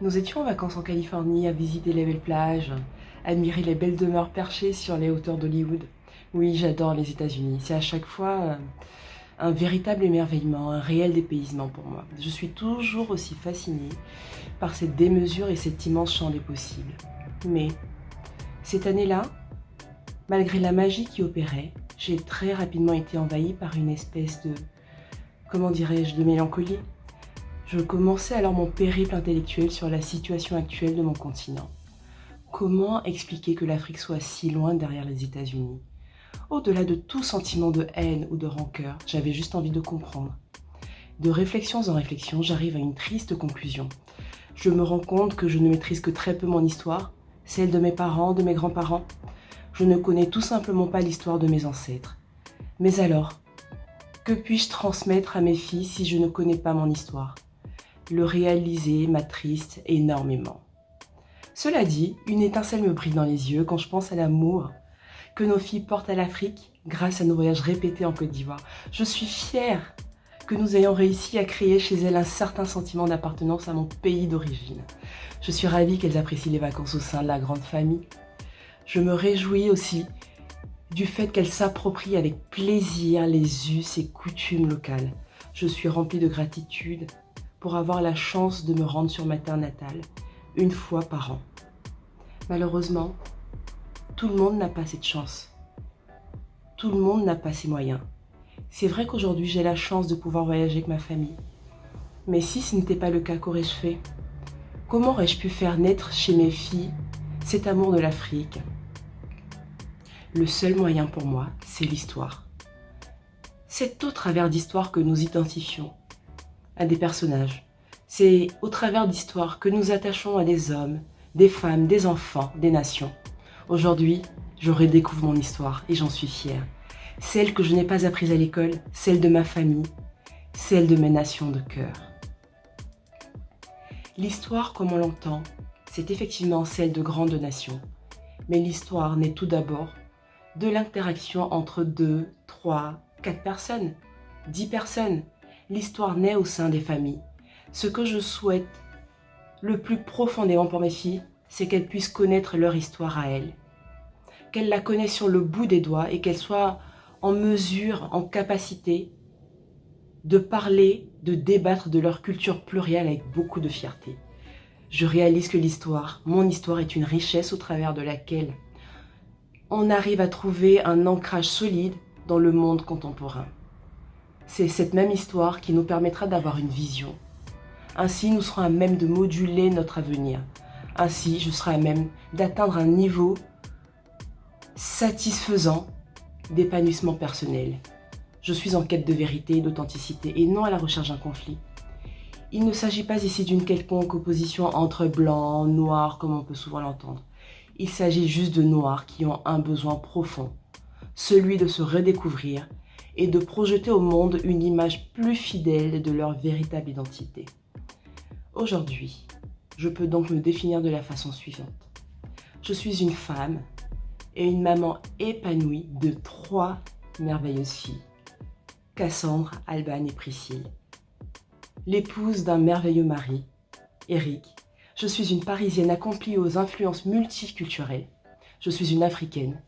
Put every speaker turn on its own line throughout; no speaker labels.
Nous étions en vacances en Californie à visiter les belles plages, admirer les belles demeures perchées sur les hauteurs d'Hollywood. Oui, j'adore les États-Unis. C'est à chaque fois un véritable émerveillement, un réel dépaysement pour moi. Je suis toujours aussi fascinée par cette démesure et cet immense champ des possibles. Mais cette année-là, malgré la magie qui opérait, j'ai très rapidement été envahie par une espèce de, comment dirais-je, de mélancolie. Je commençais alors mon périple intellectuel sur la situation actuelle de mon continent. Comment expliquer que l'Afrique soit si loin derrière les États-Unis? Au-delà de tout sentiment de haine ou de rancœur, j'avais juste envie de comprendre. De réflexions en réflexions, j'arrive à une triste conclusion. Je me rends compte que je ne maîtrise que très peu mon histoire, celle de mes parents, de mes grands-parents. Je ne connais tout simplement pas l'histoire de mes ancêtres. Mais alors, que puis-je transmettre à mes filles si je ne connais pas mon histoire? Le réaliser m'attriste énormément. Cela dit, une étincelle me brille dans les yeux quand je pense à l'amour que nos filles portent à l'Afrique grâce à nos voyages répétés en Côte d'Ivoire. Je suis fière que nous ayons réussi à créer chez elles un certain sentiment d'appartenance à mon pays d'origine. Je suis ravie qu'elles apprécient les vacances au sein de la grande famille. Je me réjouis aussi du fait qu'elles s'approprient avec plaisir les us et coutumes locales. Je suis remplie de gratitude pour avoir la chance de me rendre sur ma terre natale une fois par an. Malheureusement, tout le monde n'a pas cette chance. Tout le monde n'a pas ces moyens. C'est vrai qu'aujourd'hui, j'ai la chance de pouvoir voyager avec ma famille. Mais si ce n'était pas le cas, qu'aurais-je fait? Comment aurais-je pu faire naître chez mes filles cet amour de l'Afrique? Le seul moyen pour moi, c'est l'histoire. C'est au travers d'histoires que nous identifions à des personnages. C'est au travers d'histoires que nous attachons à des hommes, des femmes, des enfants, des nations. Aujourd'hui, je redécouvre mon histoire et j'en suis fière. Celle que je n'ai pas apprise à l'école, celle de ma famille, celle de mes nations de cœur. L'histoire, comme on l'entend, c'est effectivement celle de grandes nations. Mais l'histoire naît tout d'abord de l'interaction entre 2, 3, 4 personnes, 10 personnes. L'histoire naît au sein des familles. Ce que je souhaite le plus profondément pour mes filles, c'est qu'elles puissent connaître leur histoire à elles. Qu'elles la connaissent sur le bout des doigts et qu'elles soient en mesure, en capacité de parler, de débattre de leur culture plurielle avec beaucoup de fierté. Je réalise que l'histoire, mon histoire, est une richesse au travers de laquelle on arrive à trouver un ancrage solide dans le monde contemporain. C'est cette même histoire qui nous permettra d'avoir une vision. Ainsi, nous serons à même de moduler notre avenir. Ainsi, je serai à même d'atteindre un niveau satisfaisant d'épanouissement personnel. Je suis en quête de vérité et d'authenticité et non à la recherche d'un conflit. Il ne s'agit pas ici d'une quelconque opposition entre blanc, noir, comme on peut souvent l'entendre. Il s'agit juste de noirs qui ont un besoin profond, celui de se redécouvrir et de projeter au monde une image plus fidèle de leur véritable identité. Aujourd'hui, je peux donc me définir de la façon suivante. Je suis une femme et une maman épanouie de 3 merveilleuses filles, Cassandre, Alban et Priscille. L'épouse d'un merveilleux mari, Eric. Je suis une Parisienne accomplie aux influences multiculturelles. Je suis une Africaine,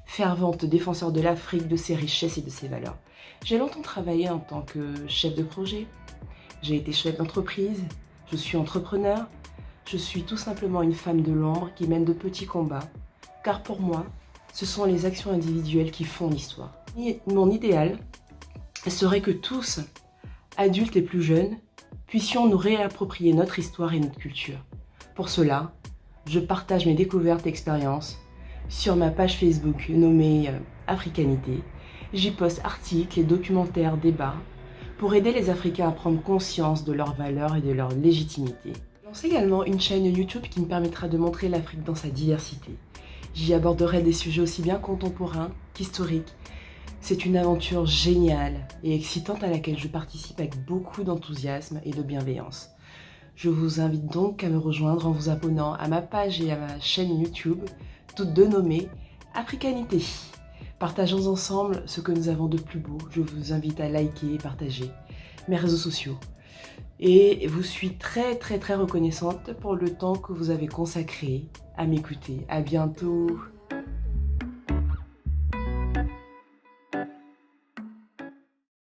fervente défenseur de l'Afrique, de ses richesses et de ses valeurs. J'ai longtemps travaillé en tant que chef de projet. J'ai été chef d'entreprise. Je suis entrepreneur. Je suis tout simplement une femme de l'ombre qui mène de petits combats. Car pour moi, ce sont les actions individuelles qui font l'histoire. Mon idéal serait que tous, adultes et plus jeunes, puissions nous réapproprier notre histoire et notre culture. Pour cela, je partage mes découvertes et expériences sur ma page Facebook nommée Africanité. J'y poste articles et documentaires, débats pour aider les Africains à prendre conscience de leurs valeurs et de leur légitimité. Je lance également une chaîne YouTube qui me permettra de montrer l'Afrique dans sa diversité. J'y aborderai des sujets aussi bien contemporains qu'historiques. C'est une aventure géniale et excitante à laquelle je participe avec beaucoup d'enthousiasme et de bienveillance. Je vous invite donc à me rejoindre en vous abonnant à ma page et à ma chaîne YouTube, toutes deux nommées Africanité. Partageons ensemble ce que nous avons de plus beau. Je vous invite à liker et partager mes réseaux sociaux. et vous suis très très très reconnaissante pour le temps que vous avez consacré à m'écouter. À bientôt.